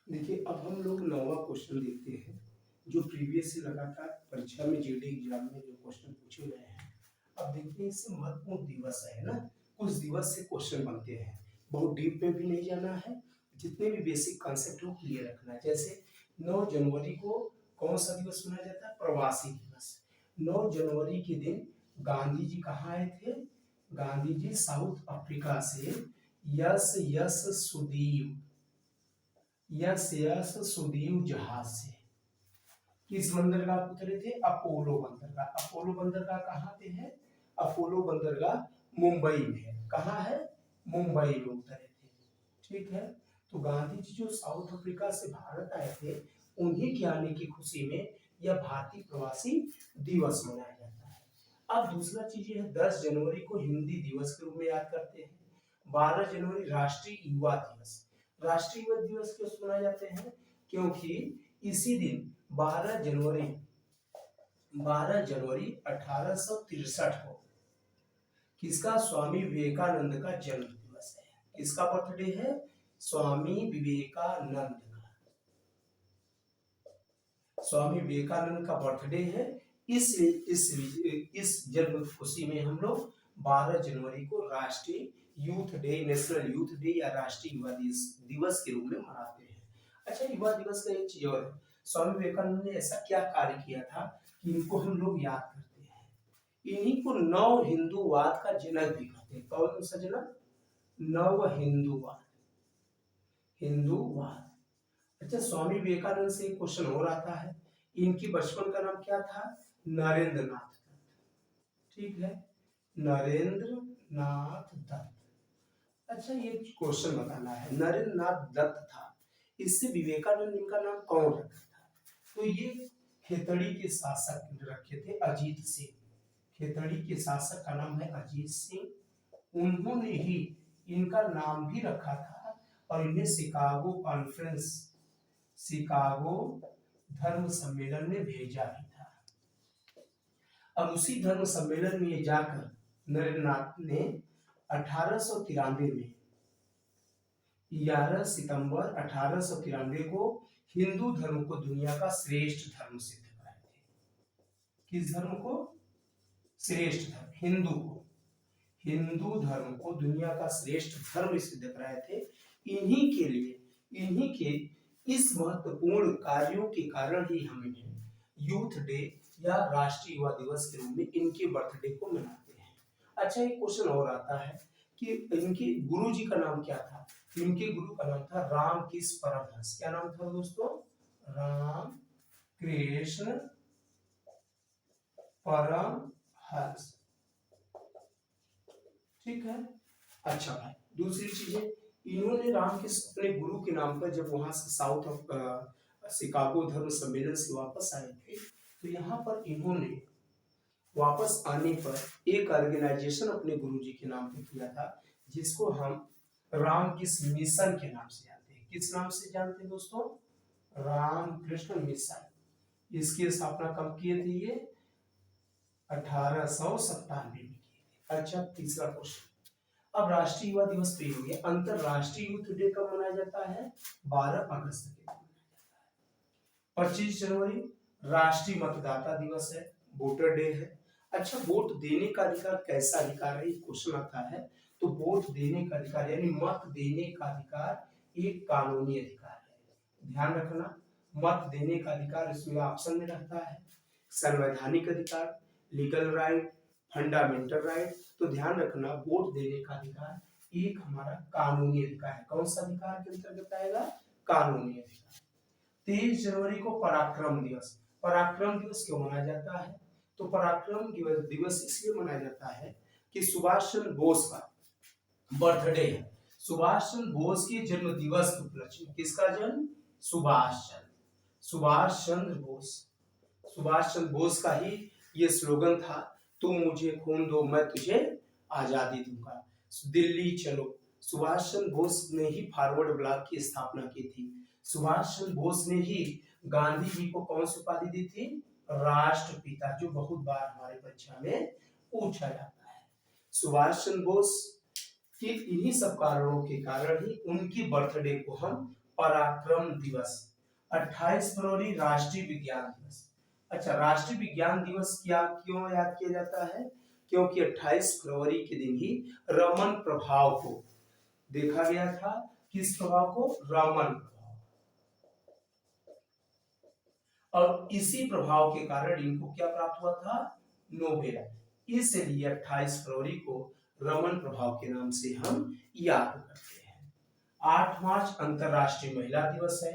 देखिए, अब हम लोग 9वां क्वेश्चन देखते हैं, जो प्रीवियस से लगातार परीक्षा में जीडी एग्जाम में जो क्वेश्चन पूछे गए हैं। अब देखते हैं, इससे महत्वपूर्ण दिवस है ना, कुछ दिवस से क्वेश्चन बनते हैं। बहुत डीप में भी नहीं जाना है, जितने भी बेसिक कॉन्सेप्ट हो क्लियर रखना है। जैसे 9 जनवरी को कौन सा दिवस मनाया जाता है? प्रवासी दिवस। 9 जनवरी के दिन गांधी जी कहाँ आए थे? गांधी जी साउथ अफ्रीका से यस यस सुदीव यस यस सुदीव जहाज से किस बंदरगाह पे उतरे थे? अपोलो बंदरगाह। अपोलो बंदरगाह कहाँ पे है? अपोलो बंदरगाह मुंबई में है। कहाँ है? मुंबई में उतरे थे। ठीक है, तो गांधी जी जो साउथ अफ्रीका से भारत आए थे, उन्हीं के आने की खुशी में यह भारतीय प्रवासी दिवस मनाया जाता है। अब दूसरा चीज ये है, 10 जनवरी को हिंदी दिवस के रूप में याद करते हैं। 12 जनवरी राष्ट्रीय युवा दिवस। राष्ट्रीय युवा दिवस क्यों मनाए जाते हैं? क्योंकि इसी दिन 12 जनवरी 1863 को किसका? स्वामी विवेकानंद का जन्म दिवस है। किसका बर्थडे है? स्वामी विवेकानंद का। स्वामी विवेकानंद का बर्थडे है। इस जन्म खुशी में हम लोग 12 जनवरी को राष्ट्रीय youth day, national youth day या राष्ट्रीय युवा दिवस के रूप में मनाते हैं। अच्छा, युवा दिवस का एक चीज और है, स्वामी विवेकानंद ने ऐसा क्या कार्य किया था कि इनको हम लोग याद करते हैं। इन्हीं को नव हिंदूवाद का जनक भी कहते हैं। कौन सा जनक? नव हिंदूवाद। हिंदूवाद। अच्छा, स्वामी विवेकानंद से एक क्वेश्चन और आता है, इनकी बचपन का नाम क्या था? नरेंद्र नाथ दत्त। ठीक है, नरेंद्र नाथ दत्त। अच्छा, ये क्वेश्चन बताना है, नरेंद्र नाथ दत्त था, इससे विवेकानंद इनका नाम कौन रखा था? तो ये खेतड़ी के शासक रखे थे, अजीत सिंह। खेतड़ी के शासक का नाम है अजीत सिंह। उन्होंने ही इनका नाम भी रखा था और इन्हें शिकागो धर्म सम्मेलन में भेजा भी था। अब उसी धर्म सम्मेलन में ये जाकर नरेंद्र नाथ ने 1893 में 11 सितंबर 1893 को हिंदू धर्म को दुनिया का श्रेष्ठ धर्म सिद्ध कराए थे। किस धर्म को? श्रेष्ठ धर्म, हिंदू धर्म को दुनिया का श्रेष्ठ धर्म सिद्ध कराए थे। इन्हीं के इस महत्वपूर्ण कार्यों के कारण ही हम इन्हें यूथ डे या राष्ट्रीय युवा दिवस के रूप में इनके बर्थडे को मनाते हैं। अच्छा, एक क्वेश्चन और आता है कि इनके गुरु जी का नाम क्या था? इनके गुरु का नाम था रामकृष्ण परमहंस। क्या नाम था दोस्तों? राम कृष्ण परमहंस। ठीक है। अच्छा भाई, दूसरी चीज है, इन्होंने राम के अपने गुरु के नाम पर जब वहां से साउथ ऑफ शिकागो धर्म सम्मेलन से वापस आए थे, तो यहाँ पर इन्होंने वापस आने पर एक ऑर्गेनाइजेशन अपने गुरु जी के नाम पे किया था, जिसको हम रामकृष्ण मिशन के नाम से जानते हैं। किस नाम से जानते हैं दोस्तों? रामकृष्ण मिशन। इसकी स्थापना कब किए थे? ये 1897 में किए थे। अच्छा, तीसरा क्वेश्चन, अब राष्ट्रीय युवा दिवस पे हो गया, अंतरराष्ट्रीय यूथ डे कब मनाया जाता है? 12 अगस्त के दिन मनाया जाता है। 25 जनवरी राष्ट्रीय मतदाता दिवस है, वोटर डे है। अच्छा, वोट देने का अधिकार कैसा अधिकार है? क्वेश्चन आता है। तो वोट देने का अधिकार यानी मत देने का अधिकार एक कानूनी अधिकार है। ध्यान रखना, मत देने का अधिकार इसमें ऑप्शन में रहता है, संवैधानिक अधिकार, लीगल राइट, फंडामेंटल राइट। तो ध्यान रखना, वोट देने का अधिकार एक हमारा कानूनी अधिकार है। कौन सा अधिकार के अंतर्गत आएगा? कानूनी अधिकार। 23 जनवरी को पराक्रम दिवस। पराक्रम दिवस क्यों मनाया जाता है? तो पराक्रम दिवस इसलिए मनाया जाता है कि सुभाष चंद्र बोस का बर्थडे है। सुभाष चंद्र बोस के जन्म दिवस के उपलक्ष्य में, किसका जन्म? सुभाष चंद्र बोस का ही ये स्लोगन था, तुम मुझे खून दो मैं तुझे आजादी दूंगा, दिल्ली चलो। सुभाष चंद्र बोस ने ही फॉरवर्ड ब्लॉक की स्थापना की थी। सुभाष चंद्र बोस ने ही गांधी जी को कौन सी उपाधि दी थी? राष्ट्रपिता, जो बहुत बार हमारे परीक्षा में पूछा जाता है। सुभाष चंद्र बोस के इन्हीं सब कारणों के कारण ही उनकी बर्थडे को हम पराक्रम दिवस। 28 फरवरी राष्ट्रीय विज्ञान दिवस। अच्छा, राष्ट्रीय विज्ञान दिवस क्या क्यों याद किया जाता है? क्योंकि 28 फरवरी के दिन ही रमन प्रभाव को देखा गया था। किस प्रभाव को? रमन प्रभाव। और इसी प्रभाव के कारण इनको क्या प्राप्त हुआ था? नोबेल। इसलिए 28 फरवरी को रमन प्रभाव के नाम से हम याद करते हैं। 8 मार्च अंतरराष्ट्रीय महिला दिवस है।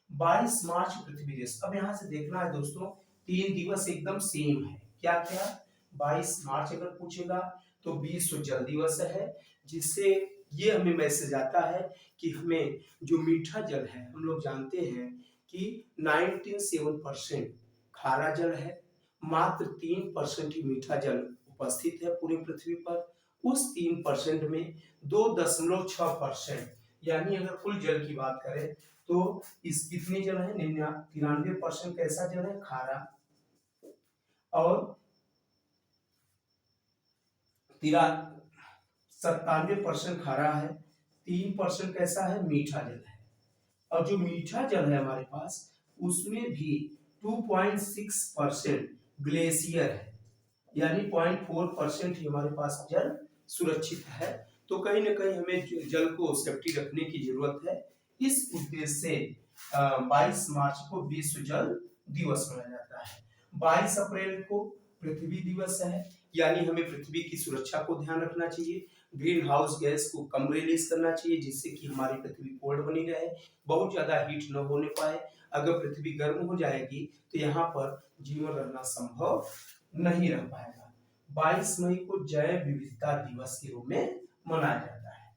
22 मार्च पृथ्वी दिवस। अब यहां से देखना है दोस्तों, 3 दिवस एकदम सेम है। क्या क्या? 22 मार्च अगर पूछेगा तो विश्व जल दिवस है, जिससे ये हमें मैसेज आता है कि हमें जो मीठा जल है, हम लोग जानते हैं कि 97% खारा जल है, मात्र 3% ही मीठा जल उपस्थित है पूरे पृथ्वी पर। उस 3% में 2.6%, यानी अगर कुल जल की बात करें तो इस कितने जल है? 93% कैसा जल है? खारा। और 97% खारा है, 3% कैसा है? मीठा जल है। और जो मीठा जल है हमारे पास, उसमें भी 2.6% ग्लेशियर है, यानी 0.4% ही हमारे पास जल सुरक्षित है। तो कहीं ना कहीं हमें जल को सेफ्टी रखने की जरूरत है। इस उद्देश्य से 22 मार्च को विश्व जल दिवस मनाया जाता है। 22 अप्रैल को पृथ्वी दिवस है, यानी हमें पृथ्वी की सुरक्षा को ध्यान रखना चाहिए। ग्रीन हाउस गैस को कम रिलीज करना चाहिए, जिससे कि हमारी पृथ्वी कोल्ड बनी रहे, बहुत ज्यादा हीट न होने पाए। अगर पृथ्वी गर्म हो जाएगी तो यहाँ पर जीवन रहना संभव नहीं रह पाएगा। 22 मई को जैव विविधता दिवस के रूप में मनाया जाता है।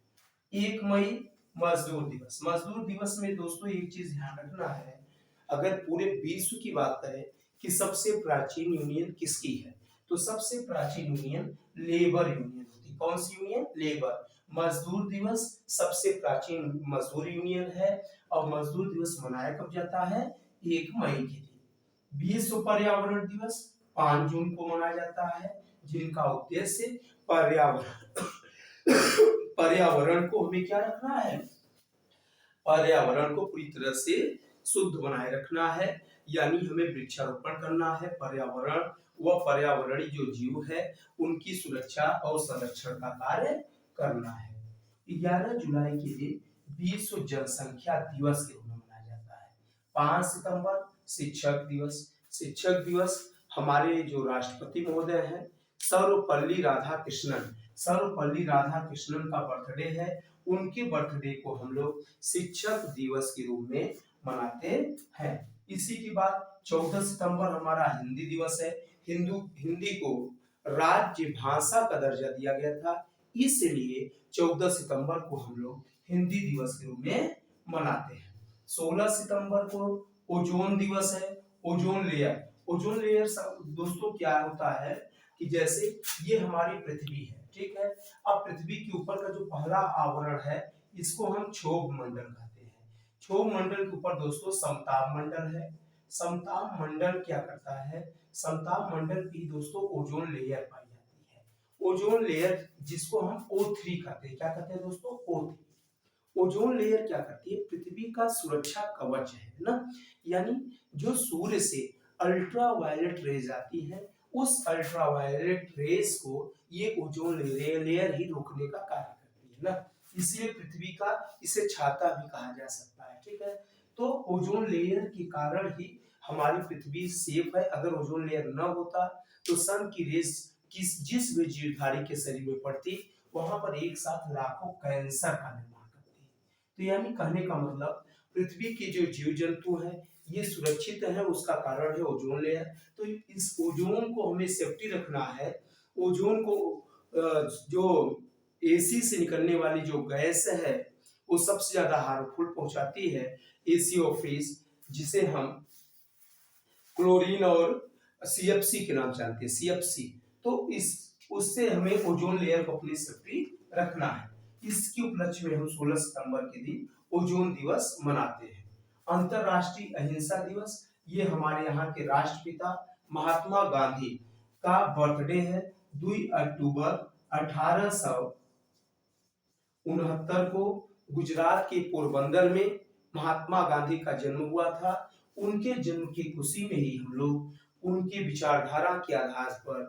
1 मई मजदूर दिवस। मजदूर दिवस में दोस्तों एक चीज ध्यान रखना है, अगर पूरे विश्व की बात करें कि सबसे प्राचीन यूनियन किसकी है, तो सबसे प्राचीन यूनियन लेबर यूनियन होती। कौन सी यूनियन? लेबर। मजदूर दिवस सबसे प्राचीन मजदूर यूनियन है, और मजदूर दिवस मनाया कब जाता है? 1 मई के दिन। विश्व पर्यावरण दिवस 5 जून को मनाया जाता है, जिनका उद्देश्य पर्यावरण को हमें क्या रखना है? पर्यावरण को पूरी तरह से शुद्ध बनाए रखना है, यानी हमें वृक्षारोपण करना है। पर्यावरण व पर्यावरणीय जो जीव है उनकी सुरक्षा और संरक्षण का कार्य करना है। 11 जुलाई के दिन विश्व जनसंख्या दिवस के रूप में मनाया जाता है। 5 सितंबर शिक्षक दिवस। शिक्षक दिवस हमारे जो राष्ट्रपति महोदय हैं सर्वपल्ली राधाकृष्णन, सर्वपल्ली राधाकृष्णन का बर्थडे है। उनके बर्थडे को हम लोग शिक्षक दिवस के रूप में मनाते हैं। इसी के बाद 14 सितंबर हमारा हिंदी दिवस है। हिंदी को राज्य भाषा का दर्जा दिया गया था, इसलिए 14 सितंबर को हम लोग हिंदी दिवस के रूप में मनाते हैं। 16 सितंबर को ओजोन दिवस है। Ozone layer. ओजोन लेयर दोस्तों क्या होता है कि जैसे ये हमारी पृथ्वी है, ठीक है। अब पृथ्वी के ऊपर का जो पहला आवरण है इसको हम क्षोभ मंडल कहते हैं। क्षोभ मंडल के ऊपर दोस्तों समताप मंडल है। समताप मंडल क्या करता है? समताप मंडल की दोस्तों ओजोन लेयर पाई जाती है। ओजोन लेयर जिसको हम O3 कहते हैं। क्या कहते हैं दोस्तों? O3। ओजोन लेयर क्या करती है? पृथ्वी का सुरक्षा कवच है ना, यानी जो सूर्य से अल्ट्रावायलेट रेज आती है, उस अल्ट्रावायलेट रेस को ये ओजोन लेयर ही रोकने का कार्य करती है ना, इसलिए पृथ्वी का इसे छाता भी कहा जा सकता है, ठीक है। तो ओजोन लेयर के कारण ही हमारी पृथ्वी सेफ है। अगर ओजोन लेयर न होता तो सन की रेस जिस भी जीवधारी के शरीर में पड़ती, वहां पर एक साथ लाखों कैंसर का निर्माण करती। तो यानी कहने का मतलब पृथ्वी के जो जीव जंतु हैं ये सुरक्षित है, उसका कारण है ओजोन लेयर। तो इस ओजोन को हमें सेफ्टी रखना है। ओजोन को जो एसी से निकलने वाली जो गैस है वो सबसे ज्यादा हार्मफुल पहुंचाती है, एसीओफेज, जिसे हम क्लोरीन और सीएफसी के नाम जानते हैं, सीएफसी। तो इस उससे हमें ओजोन लेयर को अपनी सेफ्टी रखना है। इसके उपलक्ष्य में हम 16 सितंबर के दिन ओजोन दिवस मनाते हैं। अंतरराष्ट्रीय अहिंसा दिवस, ये हमारे यहाँ के राष्ट्रपिता महात्मा गांधी का बर्थडे है। 2 अक्टूबर 1869 को गुजरात के पोरबंदर में महात्मा गांधी का जन्म हुआ था। उनके जन्म की खुशी में ही हम लोग उनकी विचारधारा के आधार पर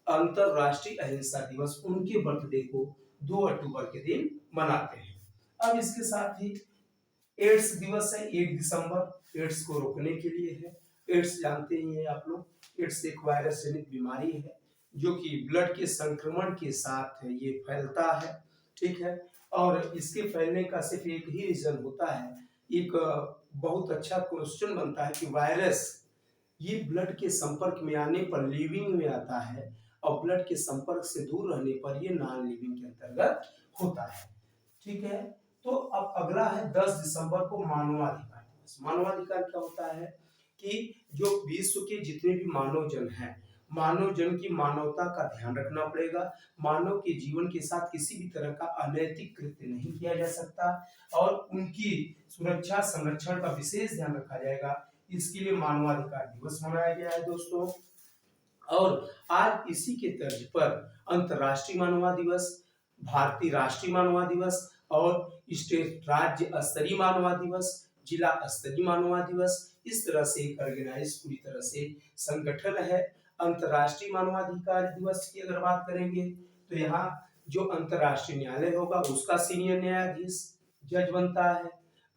अंतरराष्ट्रीय अहिंसा दिवस, उनके बर्थडे को 2 अक्टूबर के दिन मनाते हैं। अब इसके साथ ही एड्स दिवस है 1 दिसंबर, एड्स को रोकने के लिए है। एड्स जानते ही हैं आप लोग, एड्स एक वायरस जनित बीमारी है जो कि ब्लड के संक्रमण के साथ ये फैलता है, ठीक है। और इसके फैलने का सिर्फ एक ही रीजन होता है, एक बहुत अच्छा क्वेश्चन बनता है कि वायरस ये ब्लड के संपर्क में आने पर लिविंग में आता है और ब्लड के संपर्क से दूर रहने पर ये नॉन लिविंग के अंतर्गत होता है, ठीक है। तो अब अगला है 10 दिसंबर को मानवाधिकार दिवस। मानवाधिकार क्या होता है कि जो विश्व के जितने भी मानव जन हैं, मानव जन की मानवता का ध्यान रखना पड़ेगा। मानव के जीवन के साथ किसी भी तरह का अनैतिक कृत्य नहीं किया जा सकता और उनकी सुरक्षा संरक्षण का विशेष ध्यान रखा जाएगा। इसके लिए मानवाधिकार दिवस मनाया गया है दोस्तों। और आज इसी के तर्ज पर अंतर्राष्ट्रीय मानवा दिवस, भारतीय राष्ट्रीय मानवा दिवस और स्टेट राज्य स्तरीय मानवा दिवस, जिला स्तरीय मानवा दिवस, इस तरह से एक ऑर्गेनाइज पूरी तरह से संगठन है। अंतर्राष्ट्रीय मानवाधिकार दिवस की अगर बात करेंगे तो यहाँ जो अंतर्राष्ट्रीय न्यायालय होगा उसका सीनियर न्यायाधीश जज बनता है,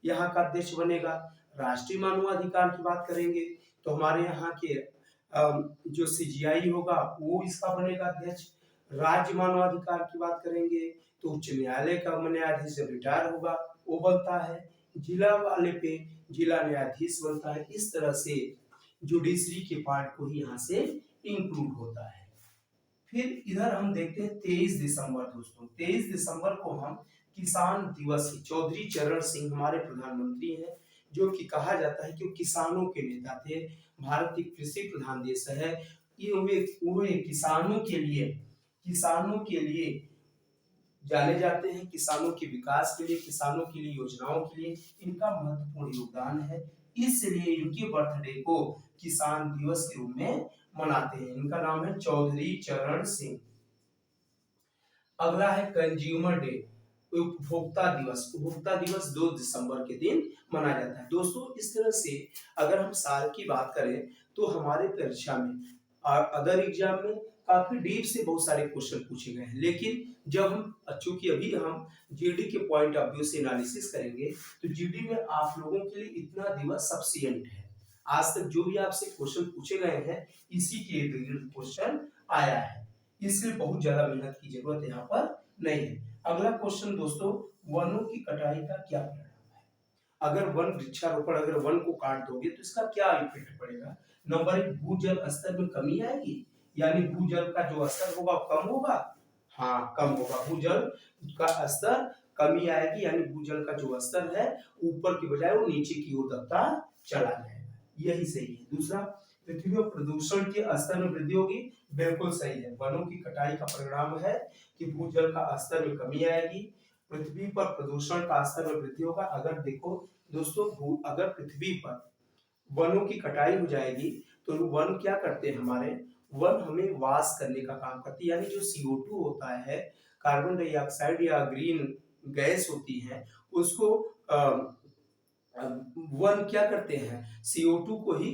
यहाँ का अध्यक्ष बनेगा। राष्ट्रीय मानवाधिकार की बात करेंगे तो हमारे यहाँ के जो सीजीआई होगा वो इसका बनेगा अध्यक्ष। राज्य मानवाधिकार की बात करेंगे तो उच्च न्यायालय का न्यायाधीश जब रिटायर होगा वो बनता है। जिला वाले पे जिला न्यायाधीश बनता है। इस तरह से जुडिशरी के पार्ट को ही यहाँ से इंक्लूड होता है। फिर इधर हम देखते हैं 23 दिसंबर दोस्तों। 23 दिसंबर को हम किसान दिवस, चौधरी चरण सिंह हमारे प्रधानमंत्री हैं जो कि कहा जाता है कि वो किसानों के नेता थे। भारत एक कृषि प्रधान देश है, ये वे किसानों के लिए जाने जाते हैं, किसानों के विकास के लिए, किसानों के लिए योजनाओं के लिए इनका महत्वपूर्ण योगदान है। इसलिए इनके बर्थडे को किसान दिवस के रूप में मनाते हैं। इनका नाम है चौधरी चरण सिंह। अगला है कंज्यूमर डे, उपभोक्ता दिवस। उपभोक्ता दिवस 2 दिसंबर के दिन मनाया जाता है। दोस्तों इस तरह से अगर हम साल की बात करें तो हमारे परीक्षा में और अदर एग्जाम में काफी डीप से बहुत सारे क्वेश्चन पूछे गए हैं, लेकिन जब हम चूंकि अभी हम जीडी के पॉइंट ऑफ व्यू से एनालिसिस करेंगे तो जीडी में आप लोगों के लिए इतना दिवस सफिशिएंट है। आज तक जो भी आपसे क्वेश्चन पूछे गए हैं इसी के रिलेटेड क्वेश्चन आया है, इसलिए बहुत ज्यादा मेहनत की जरूरत यहाँ पर नहीं है। अगला क्वेश्चन दोस्तों, वनों की कटाई का क्या परिणाम है? अगर वन वृक्षारोपण, अगर वन को काट दोगे तो इसका क्या इफेक्ट पड़ेगा? नंबर 1, भूजल स्तर में कमी आएगी, यानी भूजल का जो स्तर होगा कम होगा। हाँ, कम होगा, भूजल का स्तर कमी आएगी, यानी भूजल का जो स्तर है ऊपर की बजाय वो नीचे की ओर दबता चला जाएगा, यही सही है। दूसरा, पृथ्वी पर प्रदूषण के स्तर में वृद्धि होगी, बिल्कुल सही है। वनों की कटाई का परिणाम है कि भूजल का स्तर में कमी आएगी, पृथ्वी पर प्रदूषण का स्तर में वृद्धि होगा। अगर देखो दोस्तों, अगर पृथ्वी पर वनों की कटाई हो जाएगी तो वन क्या करते हैं, हमारे वन हमें वास करने का काम करती है, यानी जो CO2 होता है, कार्बन डाइऑक्साइड या ग्रीन गैस होती है, उसको वन क्या करते हैं, CO2 को ही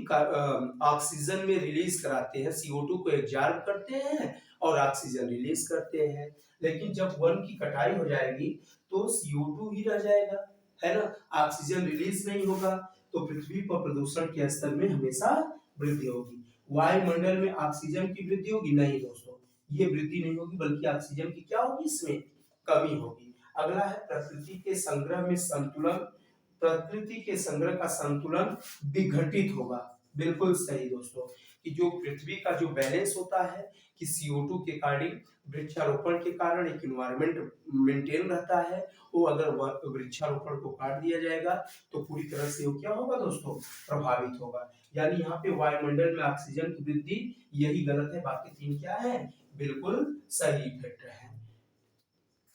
ऑक्सीजन में रिलीज कराते हैं, CO2 को एब्जॉर्ब करते हैं और ऑक्सीजन रिलीज करते हैं। लेकिन जब वन की कटाई हो जाएगी तो CO2 ही रह जाएगा, है ना, ऑक्सीजन रिलीज नहीं होगा, तो पृथ्वी पर प्रदूषण के स्तर में हमेशा वृद्धि होगी। वायुमंडल में ऑक्सीजन की वृद्धि होगी? नहीं दोस्तों, ये वृद्धि नहीं होगी, बल्कि ऑक्सीजन की क्या होगी, इसमें कमी होगी। अगला है प्रकृति के संग्रह में संतुलन। प्रकृति के संग्रह का संतुलन विघटित होगा, बिल्कुल सही दोस्तों, कि जो पृथ्वी का जो बैलेंस होता है कि CO2 के कारण, वृक्षारोपण के कारण एक इन्वायरमेंट मेंटेन रहता है, वो अगर वृक्षारोपण को काट दिया जाएगा तो पूरी तरह से वो क्या होगा दोस्तों, प्रभावित होगा। यानी यहाँ पे वायुमंडल में ऑक्सीजन की वृद्धि, यही गलत है, बाकी 3 क्या है, बिल्कुल सही इफेक्ट है।